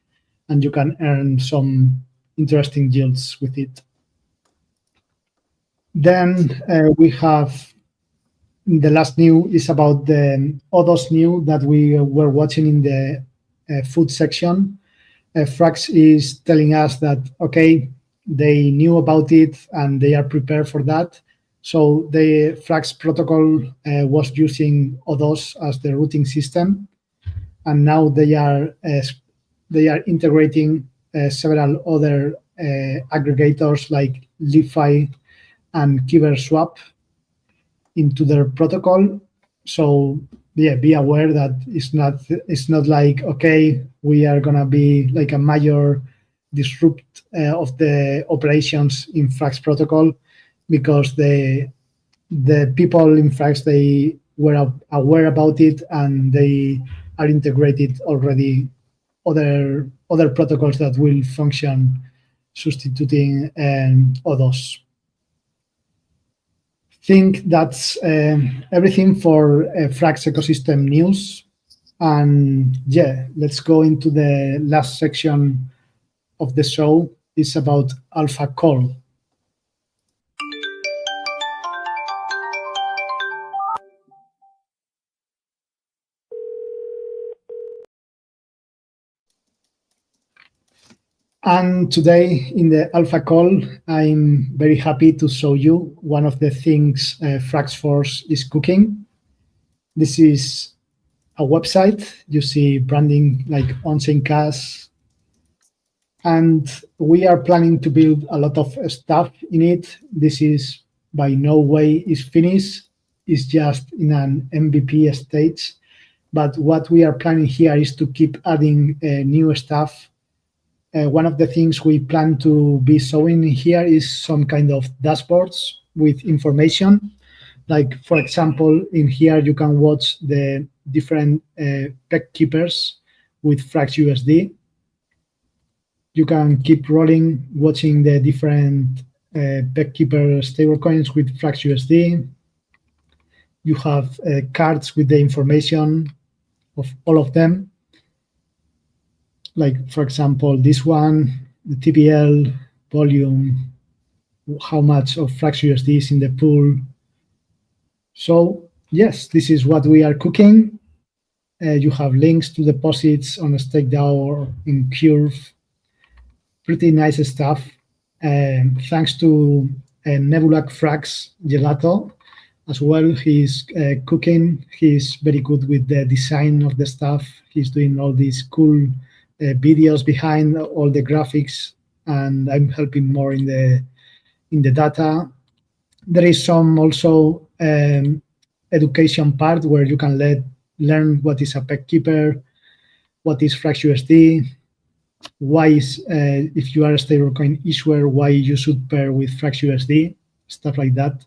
and you can earn some interesting yields with it. Then we have the last new is about the Odos new that we were watching in the FUD section. Frax is telling us that, okay, they knew about it and they are prepared for that. So the Frax protocol was using Odos as the routing system, and now they are integrating several other aggregators like WLFI and KyberSwap into their protocol. So yeah, be aware that it's not like, okay, we are gonna be like a major disrupt of the operations in Frax protocol, because the people in Frax, they were aware about it and they are integrated already other protocols that will function substituting Odos. Think that's everything for Frax ecosystem news. And yeah, let's go into the last section of the show. It's about Alpha Call. And today in the Alpha Call, I'm very happy to show you one of the things Frax Force is cooking. This is a website. You see branding like ONCHAIN CA H. And we are planning to build a lot of stuff in it. This is by no way is finished. It's just in an MVP stage. But what we are planning here is to keep adding new stuff. One of the things we plan to be showing here is some kind of dashboards with information. Like, for example, in here, you can watch the different peg keepers with frxUSD. You can keep rolling, watching the different peg keeper stablecoins with frxUSD. You have cards with the information of all of them. Like, for example, this one, the TBL volume, how much of frxUSD is in the pool. So yes, this is what we are cooking. You have links to deposits on a StakeDAO or in Curve. Pretty nice stuff. Thanks to Nebula Frax Gelato as well. He's cooking. He's very good with the design of the stuff. He's doing all these cool videos behind all the graphics, and I'm helping more in the data. There is some also education part where you can learn what is a peg keeper, what is frxUSD, why is if you are a stablecoin issuer, why you should pair with frxUSD, stuff like that.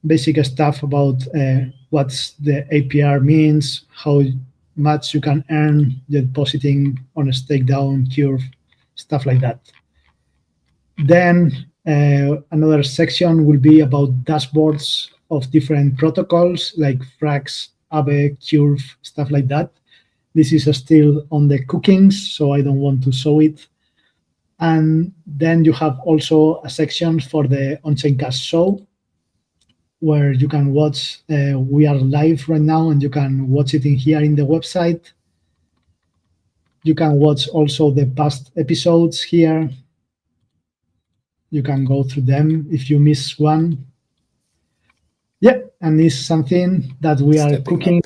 Basic stuff about what's the APR means, how much you can earn depositing on a StakeDAO Curve, stuff like that. Then another section will be about dashboards of different protocols like Frax, Aave, Curve, stuff like that. This is still on the cookings, so I don't want to show it. And then you have also a section for the ONCHAIN CA H show, where you can watch. We are live right now, and you can watch it in here in the website. You can watch also the past episodes here. You can go through them if you miss one. Yeah, and it's something that we are cooking,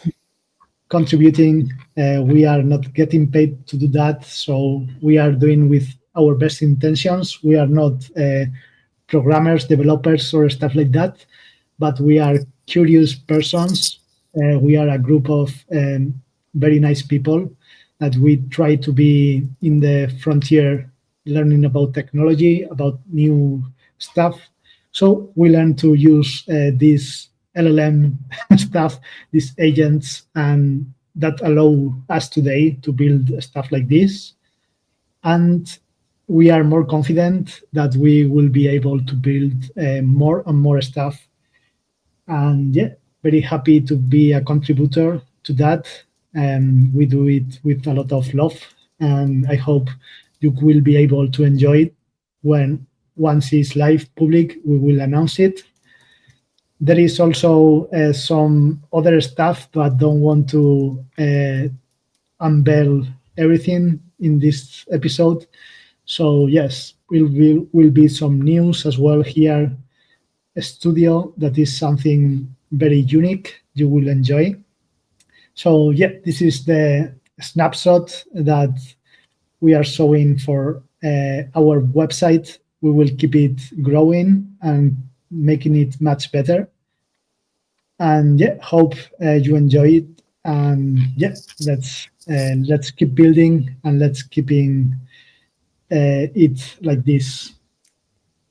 contributing. We are not getting paid to do that, so we are doing with our best intentions. We are not programmers, developers, or stuff like that, but we are curious persons. We are a group of very nice people that we try to be in the frontier, learning about technology, about new stuff. So we learn to use this LLM stuff, these agents, and that allow us today to build stuff like this. And we are more confident that we will be able to build more and more stuff. And yeah, very happy to be a contributor to that. We do it with a lot of love, and I hope you will be able to enjoy it. When once it's live public, we will announce it. There is also some other stuff, but don't want to unveil everything in this episode. So yes, will be some news as well here. A studio that is something very unique you will enjoy. So yeah, this is the snapshot that we are showing for our website. We will keep it growing and making it much better. And yeah, hope you enjoy it. And yeah, let's keep building, and let's keeping it like this.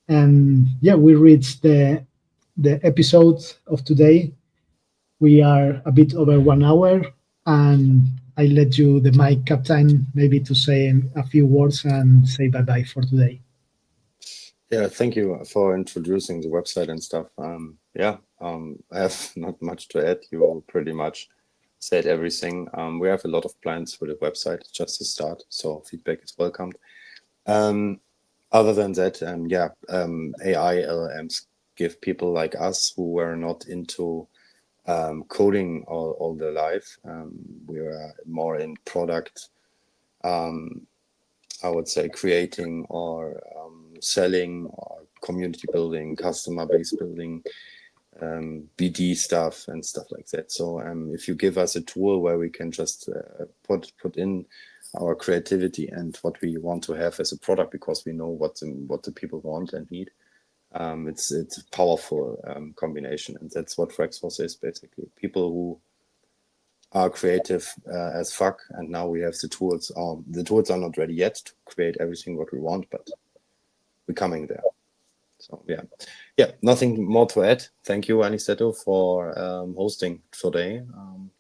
And yeah, we reached the episode of today. We are a bit over 1 hour, and I let you the mic, Captain, maybe to say a few words and say bye-bye for today. Yeah, thank you for introducing the website and stuff. I have not much to add. You pretty much said everything. We have a lot of plans for the website, just to start, so feedback is welcomed. Other than that, AI LLMs give people like us who were not into coding all their life. We are more in product, I would say, creating or selling or community building, customer base building, BD stuff and stuff like that. So if you give us a tool where we can just put in our creativity and what we want to have as a product, because we know what the people want and need, it's a powerful combination, and that's what FraxForce is basically. People who are creative as fuck, and now we have the tools. The tools are not ready yet to create everything what we want, but we're coming there. So yeah, nothing more to add. Thank you, Aniceto, for hosting today.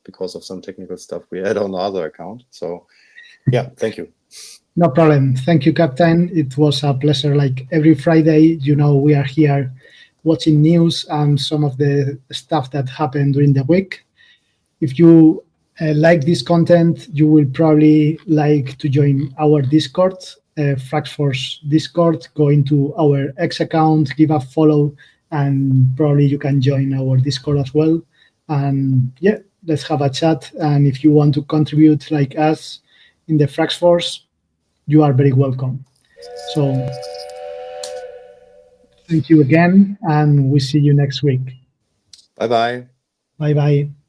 Because of some technical stuff we had on the other account. So yeah, thank you. No problem. Thank you, Captain. It was a pleasure. Like every Friday, we are here watching news and some of the stuff that happened during the week. If you like this content, you will probably like to join our Discord, FraxForce Discord. Go into our X account, give a follow, and probably you can join our Discord as well. And yeah, let's have a chat. And if you want to contribute like us in the FraxForce, you are very welcome. So thank you again, and we see you next week. Bye-bye. Bye-bye.